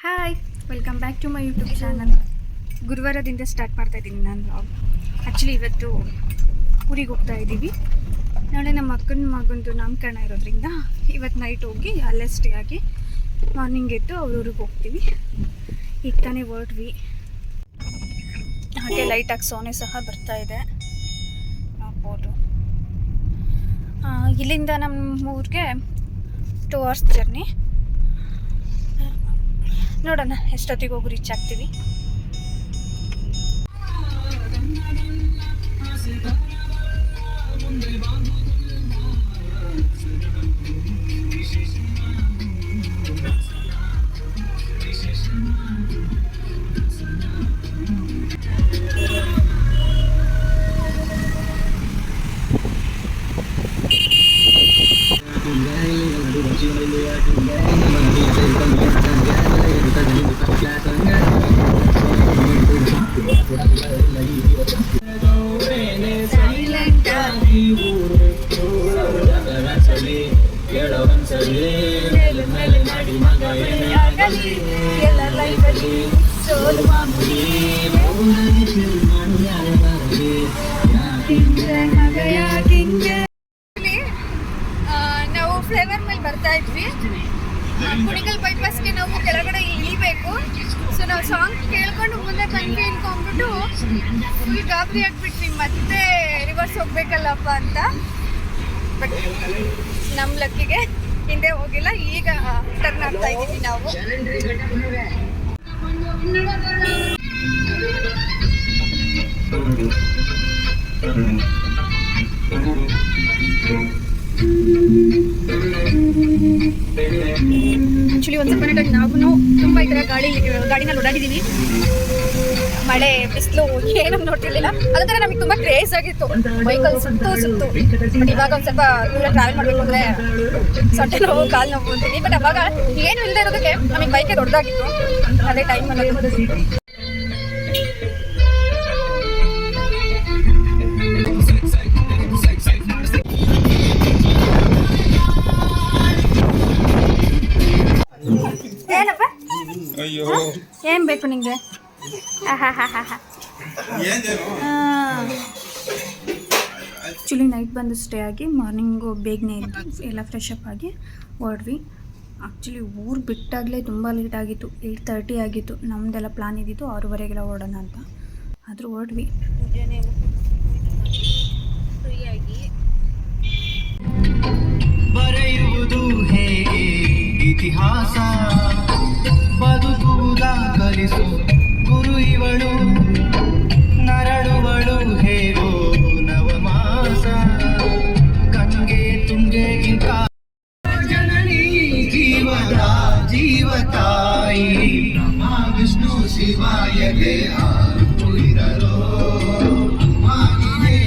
Hi, welcome back to my YouTube channel. ಗುರುವಾರದಿಂದ start ಮಾಡ್ತಾ ಇದ್ದೀನಿ ನಾನು ವ್ಲಾಗ್. ಆ್ಯಕ್ಚುಲಿ ಇವತ್ತು ಊರಿಗೆ ಹೋಗ್ತಾ ಇದ್ದೀವಿ. ನಾಳೆ ನಮ್ಮ ಅಕ್ಕನ ಮಗಂದು ನಾಮಕರಣ ಇರೋದ್ರಿಂದ ಇವತ್ತು ನೈಟ್ ಹೋಗಿ ಅಲ್ಲೇ ಸ್ಟೇ ಆಗಿ ಮಾರ್ನಿಂಗ್ ಎದ್ದು ಅವ್ರ ಊರಿಗೆ ಹೋಗ್ತೀವಿ. ಈಗ ತಾನೇ ಹೊರಟ್ವಿ. ಹಾಗೆ ಲೈಟಾಗಿ ಸೋನೆ ಸಹ ಬರ್ತಾ ಇದೆ, ನೋಡ್ಬೋದು. ಇಲ್ಲಿಂದ ನಮ್ಮ ಊರಿಗೆ 2 hours ಜರ್ನಿ. ನೋಡೋಣ ಎಷ್ಟೊತ್ತಿಗೆ ಹೋಗಿ ರೀಚ್ ಆಗ್ತೀವಿ. ನಾವು ಫ್ಲೇವರ್ ಮೇಲೆ ಬರ್ತಾ ಇದ್ವಿ. ಕುಣಿಗಲ್ ಬೈಪಾಸ್ಗೆ ನಾವು ಕೆಳಗಡೆ ಇಳಿಬೇಕು. ಸೊ ನಾವು ಸಾಂಗ್ ಕೇಳ್ಕೊಂಡು ಮುಂದೆ ಬಂದ್ವಿ ಅನ್ಕೊಂಡ್ಬಿಟ್ಟು ಫುಲ್ ಗಾಬರಿ ಆಗ್ಬಿಟ್ವಿ, ಮತ್ತೆ ರಿವರ್ಸ್ ಹೋಗ್ಬೇಕಲ್ಲಪ್ಪ ಅಂತ. ಬಟ್ ನಮ್ಮ ಲಕ್ಕಿಗೆ ಹಿಂದೆ ಹೋಗಿಲ್ಲ. ಈಗ ಟರ್ನ್ ಆಗ್ತಾ ಇದ್ದೀವಿ ನಾವು. ಆ್ಯಕ್ಚುಲಿ ಒಂದು ಸ್ವಲ್ಪ ನಾವು ತುಂಬ ಈ ಥರ ಗಾಡಿನಲ್ಲಿ ಓಡಾಡಿದ್ದೀವಿ. ಮಳೆ ಬಿಸಿಲು ಏನೂ ನೋಡ್ತಿರ್ಲಿಲ್ಲ. ಅದೊಂಥರ ನಮಗೆ ತುಂಬ ಕ್ರೇಜ್ ಆಗಿತ್ತು ಬೈಕಲ್ಲಿ ಸುತ್ತು. ಬಟ್ ಇವಾಗ ಒಂದು ಸ್ವಲ್ಪ ದೂರ ಟ್ರಾವೆಲ್ ಮಾಡಬೇಕು ಅಂದರೆ ಸೊಂಟೆ ನೋವು, ಕಾಲು ನೋವು ಅಂತೀನಿ. ಬಟ್ ಅವಾಗ ಏನು ಇಲ್ಲದೆ ಇರೋದಕ್ಕೆ ನಮಗೆ ಬೈಕೇ ದೊಡ್ಡದಾಗಿತ್ತು ಅದೇ ಟೈಮಲ್ಲಿ. ಏನಪ್ಪ, ಏನ್ ಬೇಕು ನಿಂಗೆ? ಆ್ಯಕ್ಚುಲಿ ನೈಟ್ ಬಂದು ಸ್ಟೇ ಆಗಿ ಮಾರ್ನಿಂಗು ಬೇಗನೆ ಎದ್ದು ಎಲ್ಲ ಫ್ರೆಶ್ ಅಪ್ ಆಗಿ ಹೊರಡ್ವಿ. ಆ್ಯಕ್ಚುಲಿ ಊರು ಬಿಟ್ಟಾಗಲೇ ತುಂಬ ಲೇಟ್ ಆಗಿತ್ತು. 8:30 ಆಗಿತ್ತು. ನಮ್ಮದೆಲ್ಲ ಪ್ಲಾನ್ ಇದ್ದಿತ್ತು 6:30ಗೆಲ್ಲ ಹೊರಡೋಣ ಅಂತ. ಆದರೂ ಹೊರಡ್ವಿ. ಫ್ರೀಯಾಗಿ ಬರೆಯುವುದು ಹೇಗೆ ಇತಿಹಾಸ, ಬದುಕುವುದ ಕಲಿಸು ಗುರು ಇವಳು, ನರಳುವಳು ಹೇಗೋ ನವಮಾಸ, ಗಂಗೆ ತುಂಗೆಗಿಂತ ಜನನಿ ಜೀವದ ಜೀವತಾಯಿ, ಬ್ರಹ್ಮ ವಿಷ್ಣು ಶಿವಾಯಗೆ ಆರುತ್ತಿರರೋ, ಅಮ್ಮನಿಗೆ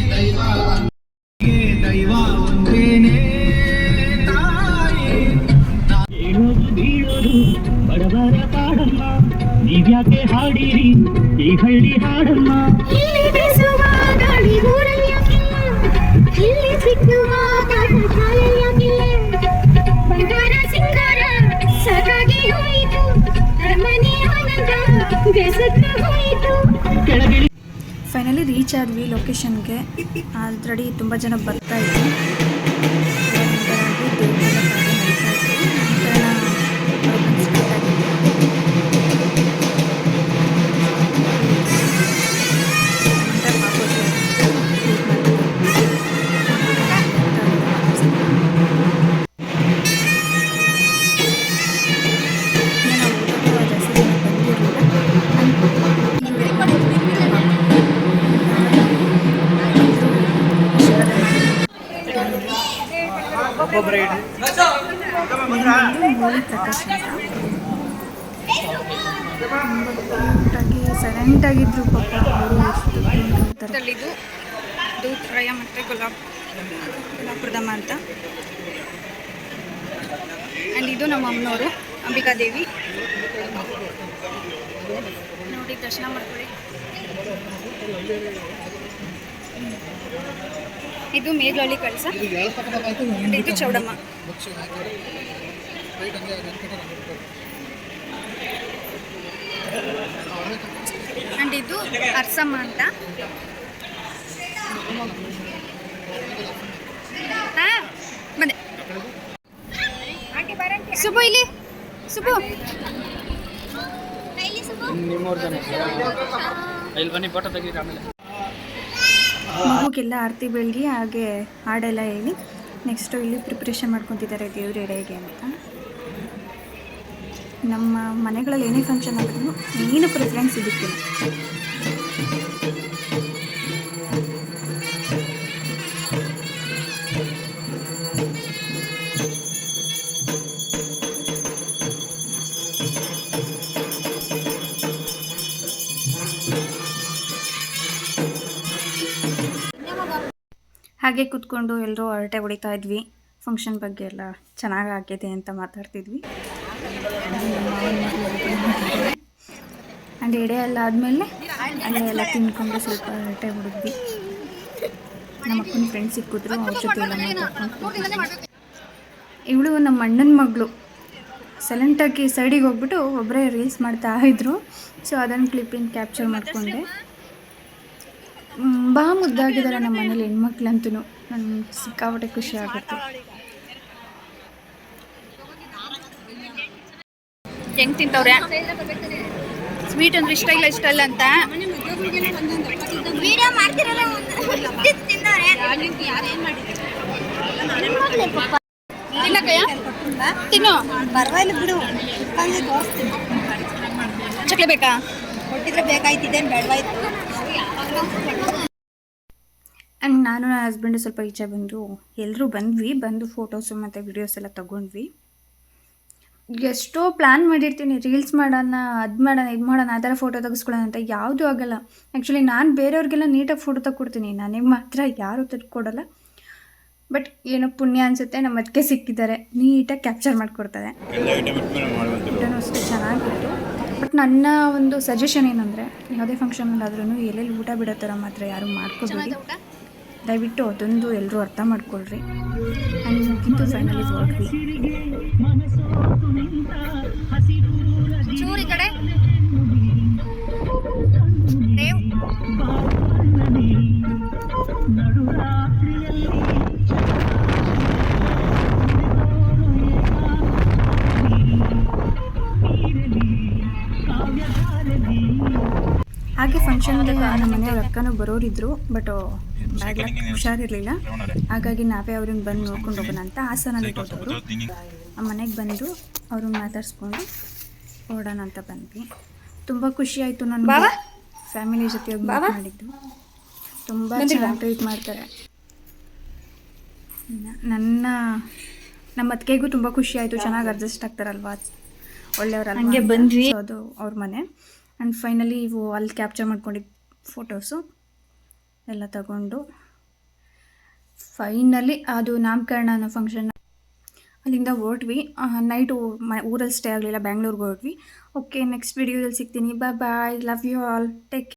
ದೈವ ಒಂದೇನೇ ಬಡವರ ಪಾಡಮ್ಮ, ನೀವ್ಯಾಕೆ ಹಾಡಿರಿ ಈ ಹಳ್ಳಿ ಹಾಡಮ್ಮ. ಇಲ್ಲಿ ಬೀಸುವ ಗಾಳಿ ಊರಲ್ಲಿ ಯಾಕಿಲ್ಲ, ಇಲ್ಲಿ ಸಿಕ್ಕುವ ಕಾಲಲ್ಲಿ ಯಾಕಿಲ್ಲ, ಬಂಗಾರ ಸಿಂಗಾರ ಸಾಕಾಗಿ ಹೋಯಿತು, ಅರಮನೆ ಆನಂದ ಬೇಸತ್ತು ಹೋಯಿತು. ಫೈನಲಿ ರೀಚ್ ಆದ್ವಿ ಲೊಕೇಶನ್ಗೆ. ಆಲ್ರೆಡಿ ತುಂಬ ಜನ ಬರ್ತಾ ಇದ್ವಿ. ಸೈಲೆಂಟ್ ಆಗಿದ್ರು ಪಾಪ. ಇದು ದೂತ್ರಾಯ ಮತ್ತು ಗುಲಾಬ್ ಅಂತ. ಆ್ಯಂಡ್ ಇದು ನಮ್ಮ ಅಮ್ಮನವರು ಅಂಬಿಕಾದೇವಿ. ನೋಡಿ ದರ್ಶನ ಮಾಡ್ಕೊಳ್ಳಿ. ಇದು ಮೇಘಲಹಳ್ಳಿ ಕಳಸ, ಇದು ಚೌಡಮ್ಮ. ಮಾಡಿದ್ದು ಅರ್ಸಮ್ಮ ಅಂತ. ಬಂದೆ ಸುಬ್ಬು, ಇಲ್ಲಿ ಸುಬ್ಬು ಮಗುಗೆಲ್ಲ ಆರತಿ ಬೆಳಗಿ ಹಾಗೆ ಹಾಡೆಲ್ಲ ಹೇಳಿ ನೆಕ್ಸ್ಟು ಇಲ್ಲಿ ಪ್ರಿಪ್ರೇಷನ್ ಮಾಡ್ಕೊತಿದ್ದಾರೆ ದೇವ್ರ ಎಡೆಗೆ ಅಂತ. ನಮ್ಮ ಮನೆಗಳಲ್ಲಿ ಏನೇ ಫಂಕ್ಷನ್ ಆದ್ರೂ ಏನು ಪ್ರಿಫರೆನ್ಸ್ ಇದಕ್ಕಿಲ್ಲ. ಹಾಗೆ ಕೂತ್ಕೊಂಡು ಎಲ್ಲರೂ ಹರಟೆ ಹೊಡಿತಾ ಇದ್ವಿ. ಫಂಕ್ಷನ್ ಬಗ್ಗೆ ಎಲ್ಲ ಚೆನ್ನಾಗಿ ಆಗಿದೆ ಅಂತ ಮಾತಾಡ್ತಿದ್ವಿ. ಆ್ಯಂಡ್ ಎಡೆ ಎಲ್ಲ ಆದಮೇಲೆ ಅಲ್ಲೇ ಎಲ್ಲ ತಿನ್ಕೊಂಡು ಸ್ವಲ್ಪ ಹರಟೆ ಹೊಡಿದ್ವಿ. ನಮ್ಮ ಅಕ್ಕನ ಫ್ರೆಂಡ್ಸ್ ಸಿಕ್ಕಿದ್ರು, ಅವ್ರ ಜೊತೆ ಎಲ್ಲ ಮಾತಾಡ್ಕೊಂಡು. ಇವಳು ನಮ್ಮ ಅಣ್ಣನ ಮಗಳು ಸೈಲೆಂಟಾಗಿ ಸೈಡಿಗೆ ಹೋಗ್ಬಿಟ್ಟು ಒಬ್ಬರೇ ರೀಲ್ಸ್ ಮಾಡ್ತಾ ಇದ್ರು. ಸೊ ಅದನ್ನು ಕ್ಲಿಪ್ಪಿಂಗ್ ಕ್ಯಾಪ್ಚರ್ ಮಾಡಿಕೊಂಡೆ. ಭಾಳ ಮುದ್ದಾಗಿದ್ದಾರೆ ನಮ್ಮ ಮನೇಲಿ ಹೆಣ್ಮಕ್ಳಂತೂ. ನನಗೆ ಸಿಕ್ಕಾಪಟ್ಟೆ ಖುಷಿ ಆಗುತ್ತೆ. ಹೆಂಗೆ ತಿಂತವ್ರೆ ಸ್ವೀಟ್ ಅಂದ್ರೆ ಇಷ್ಟ ಇಲ್ಲ ಇಷ್ಟಲ್ಲ ಅಂತ ವಿಡಿಯೋ ಮಾಡ್ತಿರಲ್ಲ. ತಿನ್ನು ಪರವಾಗಿಲ್ಲ ಬಿಡು. ಚಕ್ಲೆ ಬೇಕಾ? ಕೊಟ್ಟಿದ್ರೆ ಬೇಕಾಯ್ತಿದ್ದೇನು ಬೇಡವಾಯ್ತು. ಆ್ಯಂಡ್ ನಾನು ನನ್ನ ಹಸ್ಬೆಂಡು ಸ್ವಲ್ಪ ಈಚೆ ಎಲ್ಲರೂ ಬಂದು ಫೋಟೋಸು ಮತ್ತು ವಿಡಿಯೋಸ್ ಎಲ್ಲ ತೊಗೊಂಡ್ವಿ. ಎಷ್ಟೋ ಪ್ಲ್ಯಾನ್ ಮಾಡಿರ್ತೀನಿ, ರೀಲ್ಸ್ ಮಾಡೋಣ, ಅದು ಮಾಡೋಣ, ಇದು ಮಾಡೋಣ, ಆ ಥರ ಫೋಟೋ ತೆಗೆಸ್ಕೊಳ್ಳೋಣ ಅಂತ. ಯಾವುದೂ ಆಗೋಲ್ಲ. ಆ್ಯಕ್ಚುಲಿ ನಾನು ಬೇರೆಯವ್ರಿಗೆಲ್ಲ ನೀಟಾಗಿ ಫೋಟೋ ತೆಗೆದುಕೊಡ್ತೀನಿ, ನನಗೆ ಮಾತ್ರ ಯಾರೂ ತೆಗೆದುಕೊಡಲ್ಲ. ಬಟ್ ಏನೋ ಪುಣ್ಯ ಅನಿಸುತ್ತೆ, ನಮ್ಮ ಅದಕ್ಕೆ ಸಿಕ್ಕಿದ್ದಾರೆ, ನೀಟಾಗಿ ಕ್ಯಾಪ್ಚರ್ ಮಾಡಿಕೊಡ್ತಾರೆ. ಊಟನೂ ಅಷ್ಟೇ ಚೆನ್ನಾಗಿತ್ತು. ಬಟ್ ನನ್ನ ಒಂದು ಸಜೆಷನ್ ಏನಂದರೆ, ಯಾವುದೇ ಫಂಕ್ಷನಲ್ಲಾದ್ರೂ ಎಲ್ಲೆಲ್ಲಿ ಊಟ ಬಿಡೋ ಥರ ಮಾತ್ರ ಯಾರೂ ಮಾಡ್ಕೋಬೇಡಿ. ದಯವಿಟ್ಟು ಅದೊಂದು ಎಲ್ಲರೂ ಅರ್ಥ ಮಾಡ್ಕೊಳ್ರಿ. ಆ್ಯಂಡ್ ಮುಗಿತು ಫೈನಲಿ ಹೊರಟ್ವಿ. ಚೂರಿ ಕಡೆ ಹಾಗೆ ಫಂಕ್ಷನ್ಗೆ ನಮ್ಮ ಮನೆಯವ್ರ ಅಕ್ಕನೂ ಬರೋರಿದ್ರು. ಬಟ್ ಬ್ಯಾಗ್ ಹುಷಾರಿರಲಿಲ್ಲ, ಹಾಗಾಗಿ ನಾವೇ ಅವ್ರನ್ನ ಬಂದು ನೋಡ್ಕೊಂಡು ಹೋಗೋಣ ಅಂತ ಹಾಸನಲ್ಲಿ ಹೋದವರು ನಮ್ಮ ಮನೆಗೆ ಬಂದು ಅವ್ರನ್ನ ಮಾತಾಡಿಸ್ಕೊಂಡು ಓಡೋಣ ಅಂತ ಬಂದ್ವಿ. ತುಂಬ ಖುಷಿ ಆಯಿತು. ನನ್ನ ಫ್ಯಾಮಿಲಿ ಜೊತೆ ಹೋಗಿ ಮಾಡಿದ್ದು ತುಂಬ ಚೆನ್ನಾಗಿ ಟ್ರೀಟ್ ಮಾಡ್ತಾರೆ. ನಮ್ಮ ಅತ್ತಿಗೆಗೂ ತುಂಬ ಖುಷಿ ಆಯಿತು, ಚೆನ್ನಾಗಿ ಅಡ್ಜಸ್ಟ್ ಆಗ್ತಾರಲ್ವಾ, ಒಳ್ಳೆಯವ್ರಲ್ಲ. ಹಂಗೆ ಬಂದ್ವಿ. ಅದು ಅವ್ರ ಮನೆ. ಆ್ಯಂಡ್ ಫೈನಲಿ ಇವು ಅಲ್ಲಿ ಕ್ಯಾಪ್ಚರ್ ಮಾಡ್ಕೊಂಡಿದ್ದು ಫೋಟೋಸು ಎಲ್ಲ ತಗೊಂಡು ಫೈನಲಿ ಅದು ನಾಮಕರಣ ಅನ್ನೋ ಫಂಕ್ಷನ್ ಅಲ್ಲಿಂದ ಹೊರಟ್ವಿ. ನೈಟು ಊರಲ್ಲಿ ಸ್ಟೇ ಆಗಲಿಲ್ಲ, ಬ್ಯಾಂಗ್ಳೂರ್ಗೆ ಹೊರಟ್ವಿ. ಓಕೆ, ನೆಕ್ಸ್ಟ್ ವಿಡಿಯೋದಲ್ಲಿ ಸಿಗ್ತೀನಿ. Bye, love you all, take care.